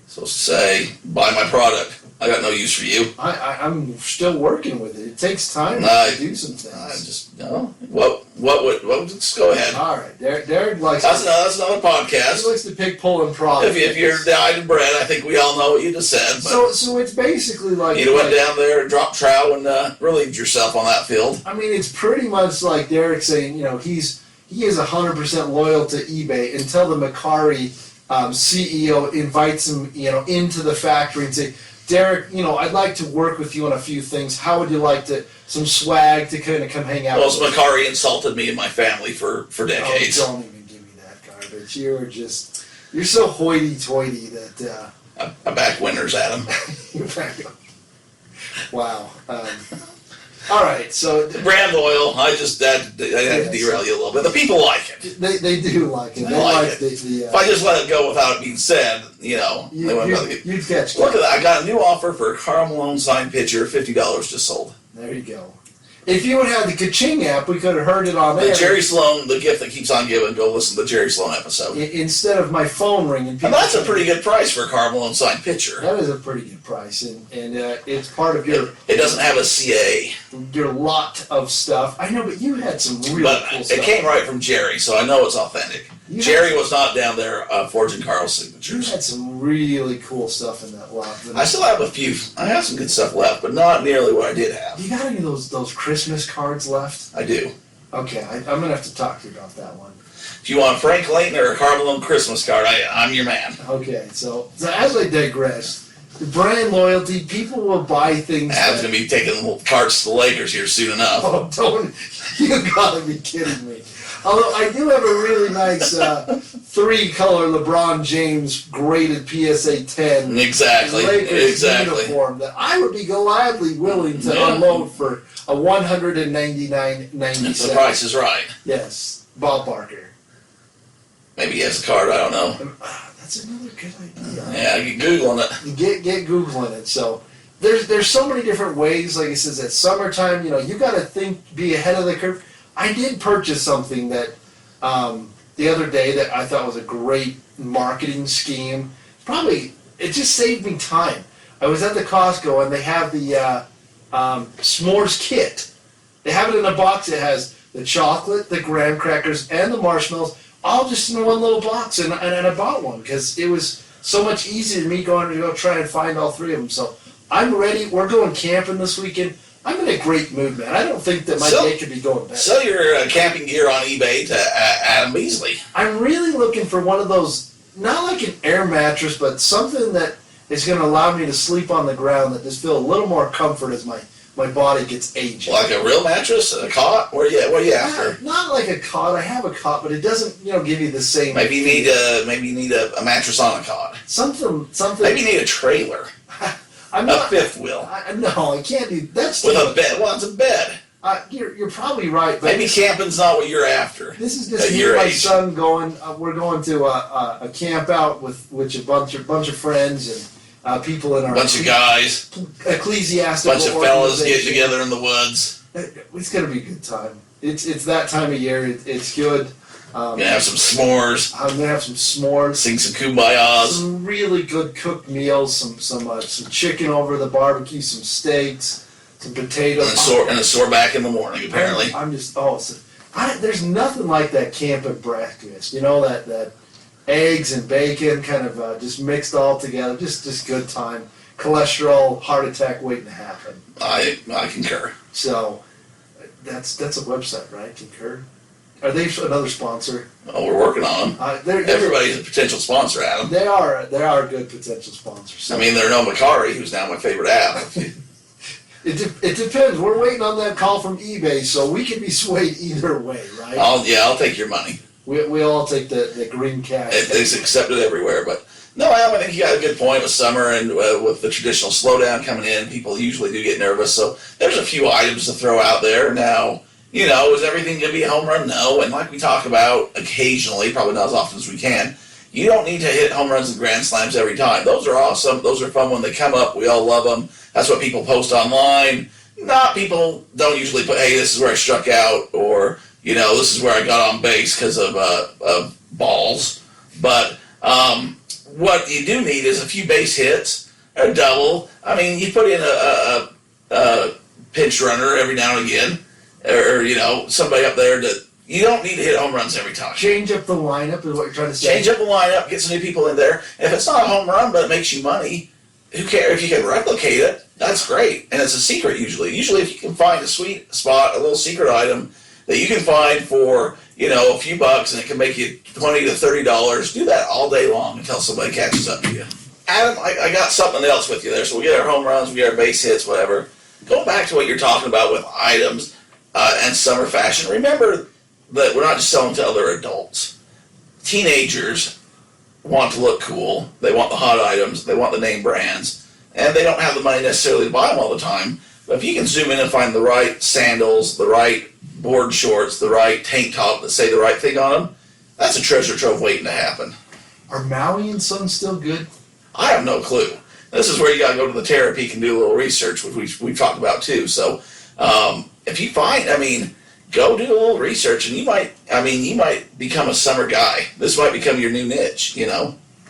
Supposed to say, buy my product. I got no use for you. I'm still working with it. It takes time to do some things. I just no. What would? Just go ahead. All right, Derek likes. That's another podcast. He likes to pick, pull, and prod. If you're dyed and bred, I think we all know what you just said. But So it's basically like you went down there and dropped trowel and relieved yourself on that field. It's pretty much like Derek saying, he is 100% loyal to eBay until the Macari CEO invites him, into the factory and say, Derek, I'd like to work with you on a few things. How would you like some swag to kind of come hang out with? Well, Macari insulted me and my family for decades. Oh, don't even give me that garbage. You're so hoity-toity that... I back winners, Adam. Wow. All right, so... Brand loyal. I had to derail you a little bit. The people like it. They do like it. They like it. If I just let it go without it being said, you'd catch. Look at that. I got a new offer for a Karl Malone signed pitcher. $50 just sold. There you go. If you would have the Ka-Ching app, we could have heard it on there. The Jerry Sloan, the gift that keeps on giving, go listen to the Jerry Sloan episode. Instead of my phone ringing. And that's a pretty good price for a Karl Malone signed pitcher. That is a pretty good price, and it's part of your... It doesn't have a CA. Your lot of stuff. I know, but you had some really cool stuff. It came right from Jerry, so I know it's authentic. Jerry was not down there forging Karl's signatures. You had some really cool stuff in that lot. I still have a few. I have some good stuff left, but not nearly what I did have. You got any of those Christmas cards left? I do. Okay, I'm going to have to talk to you about that one. If you want Frank Layton or a Karl Malone Christmas card, I'm your man. Okay, so as I digress, the brand loyalty, people will buy things. Adam's going to be taking carts to the Lakers here soon enough. Oh, don't. You got to be kidding me. Although I do have a really nice 3-color LeBron James graded PSA 10 Lakers uniform that I would be gladly willing to unload for a $199.97. The price is right. Yes, Bob Barker. Maybe he has a card. I don't know. That's another good idea. Yeah, get Googling it. Get Googling it. So there's so many different ways. Like it says, at summertime, you got to be ahead of the curve. I did purchase something that the other day that I thought was a great marketing scheme. Probably, it just saved me time. I was at the Costco and they have the s'mores kit. They have it in a box. It has the chocolate, the graham crackers, and the marshmallows, all just in one little box. And I bought one because it was so much easier than me going to go try and find all three of them. So I'm ready. We're going camping this weekend. I'm in a great mood, man. I don't think that my day could be going better. Sell your camping gear on eBay to Adam Beesley. I'm really looking for one of those, not like an air mattress, but something that is going to allow me to sleep on the ground that just feel a little more comfort as my body gets aging. Like a real mattress, a cot? What are you after? Not like a cot. I have a cot, but it doesn't, give you the same. Maybe you need a mattress on a cot. Something. Maybe you need a trailer. I'm not, a fifth wheel. No, I can't do that's with a bed. Well, it's a bed. You're probably right. But maybe camping's not what you're after. This is just me and my son going. We're going to a camp out with a bunch of friends and people in our bunch of guys, ecclesiastical bunch of fellas get together in the woods. It's gonna be a good time. It's that time of year. It's good. Gonna have some s'mores. I'm gonna have some s'mores. Sing some kumbayas. Some really good cooked meals. Some chicken over the barbecue. Some steaks. Some potatoes. And a sore back in the morning. Apparently. I'm just there's nothing like that camping breakfast. That eggs and bacon kind of just mixed all together. Just good time. Cholesterol, heart attack waiting to happen. I concur. So that's a website, right? Concur. Are they another sponsor? Oh, we're working on them. Everybody's a potential sponsor, Adam. They are good potential sponsors. So. I mean, they're no Macari, who's now my favorite app. It depends. We're waiting on that call from eBay, so we can be swayed either way, right? I'll take your money. We all take the green cash. It's accepted everywhere, but no, Adam, I think you got a good point with summer and with the traditional slowdown coming in, people usually do get nervous. So there's a few items to throw out there now. Is everything going to be a home run? No. And like we talk about occasionally, probably not as often as we can, you don't need to hit home runs and grand slams every time. Those are awesome. Those are fun when they come up. We all love them. That's what people post online. People don't usually put, hey, this is where I struck out, or, this is where I got on base because of balls. But what you do need is a few base hits, a double. I mean, you put in a pinch runner every now and again. Or, somebody up there that you don't need to hit home runs every time. Change up the lineup is what you're trying to say. Change up the lineup, get some new people in there. If it's not a home run, but it makes you money, who cares? If you can replicate it, that's great. And it's a secret usually. Usually if you can find a sweet spot, a little secret item that you can find for, a few bucks and it can make you $20 to $30, do that all day long until somebody catches up to you. Adam, I got something else with you there. So we get our home runs, we get our base hits, whatever. Go back to what you're talking about with items. And summer fashion. Remember that we're not just selling to other adults. Teenagers want to look cool. They want the hot items. They want the name brands. And they don't have the money necessarily to buy them all the time. But if you can zoom in and find the right sandals, the right board shorts, the right tank top that say the right thing on them, that's a treasure trove waiting to happen. Are Maui and Son still good? I have no clue. This is where you got to go to the Terra Peak and do a little research, which we've talked about too. So, if you find, go do a little research, and you might become a summer guy. This might become your new niche,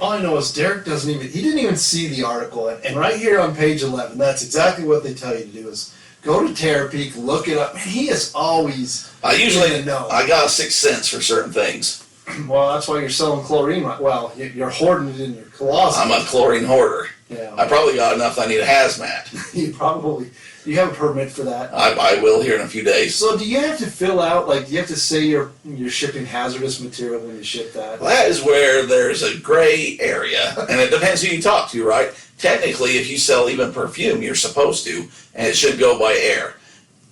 All I know is Derek he didn't even see the article, and right here on page 11, that's exactly what they tell you to do is go to Terra Peak, look it up. Man, he is always I got a sixth sense for certain things. Well, that's why you're selling chlorine. Well, you're hoarding it in your closet. I'm a chlorine hoarder. Yeah. I probably got enough I need a hazmat. You have a permit for that. I will here in a few days. So do you have to fill out, do you have to say you're shipping hazardous material when you ship that? Well, that is where there's a gray area, and it depends who you talk to, right? Technically, if you sell even perfume, you're supposed to, and it should go by air.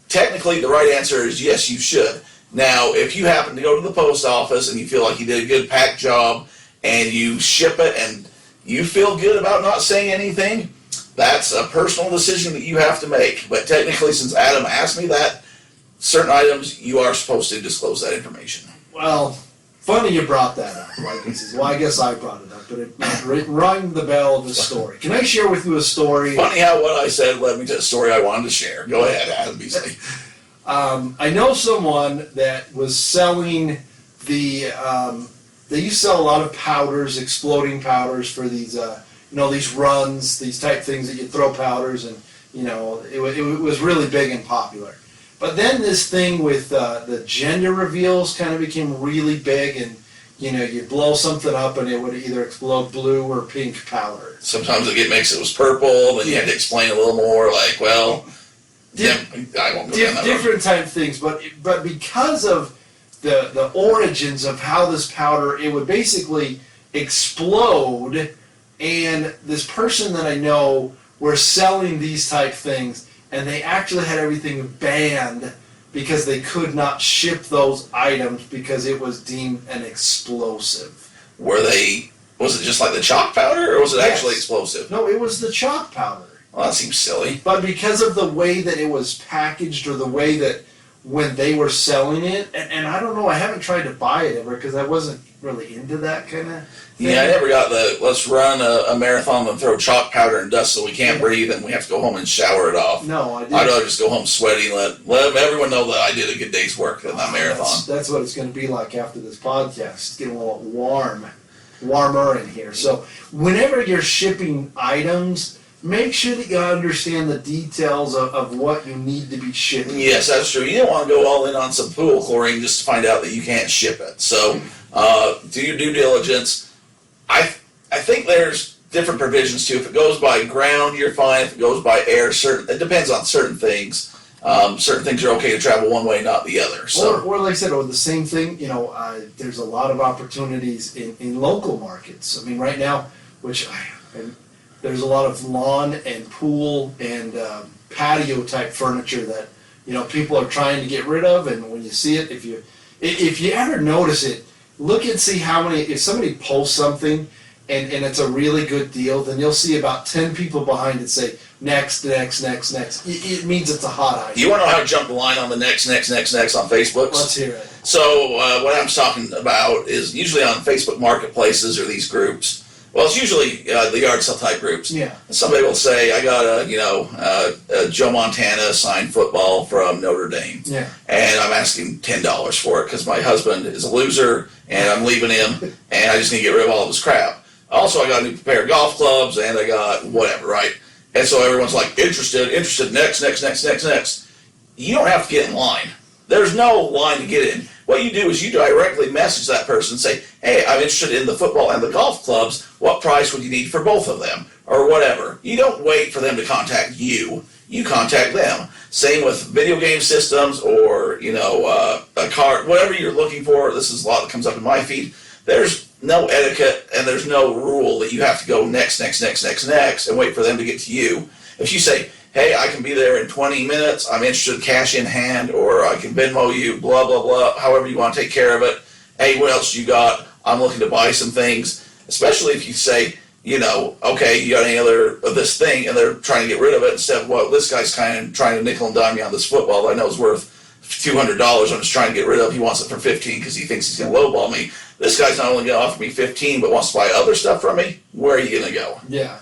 Technically, the right answer is yes, you should. Now, if you happen to go to the post office and you feel like you did a good pack job and you ship it and you feel good about not saying anything, that's a personal decision that you have to make. But technically, since Adam asked me that, certain items, you are supposed to disclose that information. Well, funny you brought that up. Like he says, well, I guess I brought it up, but it rang the bell of the story. Can I share with you a story? Funny how what I said led me to a story I wanted to share. Go ahead, Adam Beesley. I know someone that was selling they used to sell a lot of powders, exploding powders for these, these runs, these type things that you throw powders, and it was really big and popular. But then this thing with the gender reveals kind of became really big, and you blow something up and it would either explode blue or pink powder. Sometimes it mix it was purple, then you had to explain a little more. Like, well, I won't go down that road. Different type things, but because of the origins of how this powder, it would basically explode, and this person that I know were selling these type things, and they actually had everything banned because they could not ship those items because it was deemed an explosive. Was it just like the chalk powder, or was it actually explosive? No, it was the chalk powder. Well, that seems silly. But because of the way that it was packaged, or the way that when they were selling it, and I don't know, I haven't tried to buy it ever because I wasn't really into that kind of thing. Yeah, I never got let's run a marathon and throw chalk powder and dust so we can't breathe and we have to go home and shower it off. No, I didn't. I'd rather just go home sweaty and let everyone know that I did a good day's work in that marathon. That's what it's going to be like after this podcast. It's getting a little warmer in here. So whenever you're shipping items, make sure that you understand the details of what you need to be shipping. Yes, that's true. You don't want to go all in on some pool chlorine just to find out that you can't ship it. So do your due diligence. I think there's different provisions too. If it goes by ground, you're fine. If it goes by air, it depends on certain things. Certain things are okay to travel one way, not the other. So. Or like I said, or the same thing, there's a lot of opportunities in local markets. I mean, right now, there's a lot of lawn and pool and patio type furniture that people are trying to get rid of. And when you see it, if you ever notice it, look and see how many. If somebody posts something and it's a really good deal, then you'll see about 10 people behind it say next. It means it's a hot item. You want to know how to jump the line on the next on Facebook? Let's hear it. So what I'm talking about is usually on Facebook marketplaces or these groups. Well, it's usually the yard sale type groups. Yeah. Somebody will say, "I got a Joe Montana signed football from Notre Dame." Yeah. And I'm asking $10 for it because my husband is a loser and I'm leaving him, and I just need to get rid of all of his crap. Also, I got a new pair of golf clubs, and I got whatever, right? And so everyone's like, interested, next. You don't have to get in line. There's no line to get in. What you do is you directly message that person and say, hey, I'm interested in the football and the golf clubs. What price would you need for both of them? Or whatever. You don't wait for them to contact you. You contact them. Same with video game systems or, a card, whatever you're looking for. This is a lot that comes up in my feed. There's no etiquette and there's no rule that you have to go next and wait for them to get to you. If you say, hey, I can be there in 20 minutes, I'm interested in cash in hand, or I can Venmo you, blah, blah, blah, however you want to take care of it. Hey, what else you got? I'm looking to buy some things, especially if you say, okay, you got any other of this thing, and they're trying to get rid of it instead of, well, this guy's kind of trying to nickel and dime me on this football that I know is worth $200. I'm just trying to get rid of. He wants it for $15 because he thinks he's going to lowball me. This guy's not only going to offer me $15 but wants to buy other stuff from me. Where are you going to go? Yeah,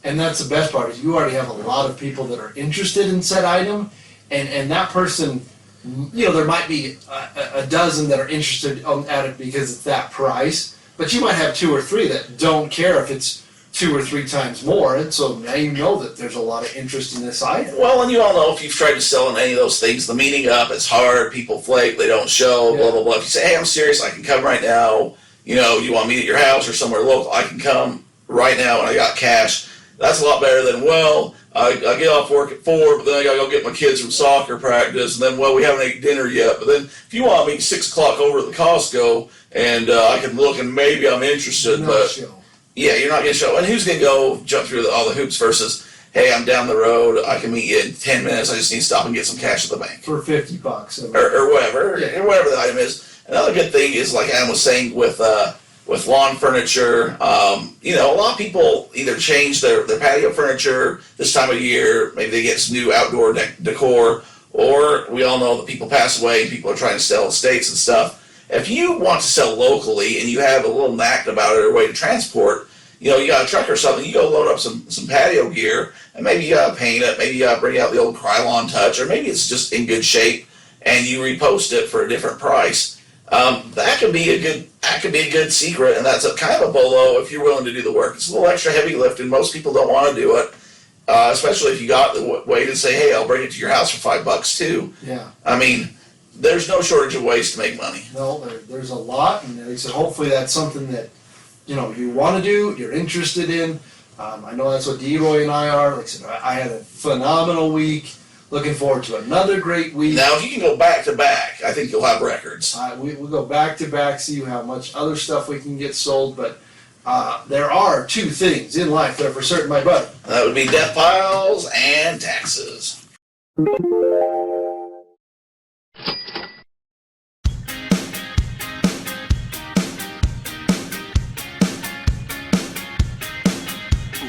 and that's the best part is you already have a lot of people that are interested in said item, and that person, there might be a dozen that are interested at it because it's that price, but you might have 2 or 3 that don't care if it's 2 or 3 times more, and so now you know that there's a lot of interest in this item. Well, and you all know if you've tried to sell in any of those things, the meeting up, it's hard, people flake, they don't show, blah, blah, blah. If you say, hey, I'm serious, I can come right now, you want me at your house or somewhere local, I can come right now and I got cash. That's a lot better than, I get off work at 4, but then I got to go get my kids from soccer practice, and then, we haven't ate dinner yet. But then if you want me 6 o'clock over at the Costco, and I can look and maybe I'm interested, yeah, you're not going to show. And who's going to go jump through all the hoops versus, hey, I'm down the road, I can meet you in 10 minutes, I just need to stop and get some cash at the bank. For $50. Or whatever, whatever the item is. Another good thing is, like Adam was saying, with lawn furniture, a lot of people either change their patio furniture this time of year, maybe they get some new outdoor decor, or we all know that people pass away and people are trying to sell estates and stuff. If you want to sell locally and you have a little knack about it or way to transport, you know, you got a truck or something, you go load up some patio gear, and maybe you gotta paint it, maybe you gotta bring out the old Krylon touch, or maybe it's just in good shape, and you repost it for a different price. That could be a good secret, and that's a kind of a bolo if you're willing to do the work. It's a little extra heavy lifting. Most people don't want to do it, especially if you got the way to say, "Hey, I'll bring it to your house for $5 too." Yeah. I mean, there's no shortage of ways to make money. No, there's a lot, and like I said, hopefully that's something that you want to do, you're interested in. I know that's what D-Roy and I are. Like I said, I had a phenomenal week. Looking forward to another great week. Now, if you can go back to back, I think you'll have records. We'll go back to back, see how much other stuff we can get sold, but there are two things in life that are for certain, my buddy. That would be Deathpiles and taxes.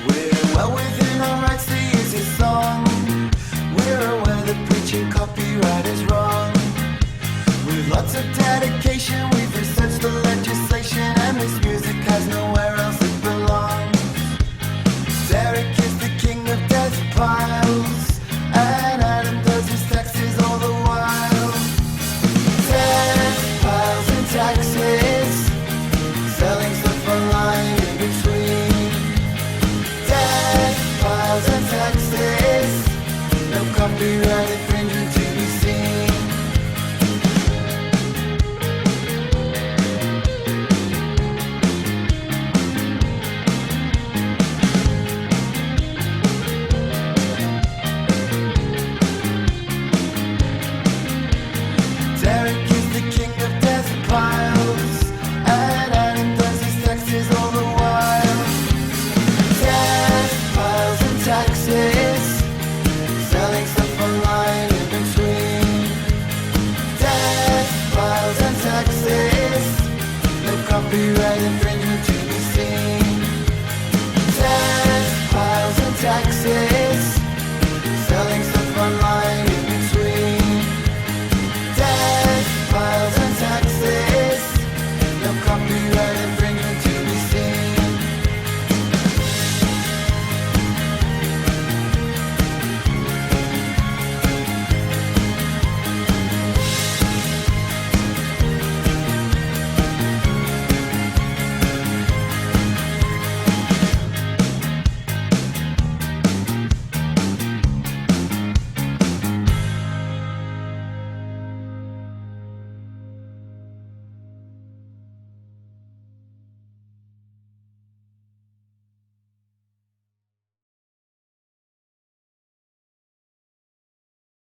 We're well within our rights to use this song. We're aware that preaching copyright is wrong. With lots of dedication, we've researched the legislation, and this music has nowhere else it belongs. Derek is the king of Deathpiles, and Adam does his taxes all the while. Deathpiles and taxes, selling stuff online in between. Deathpiles and taxes, no copyright.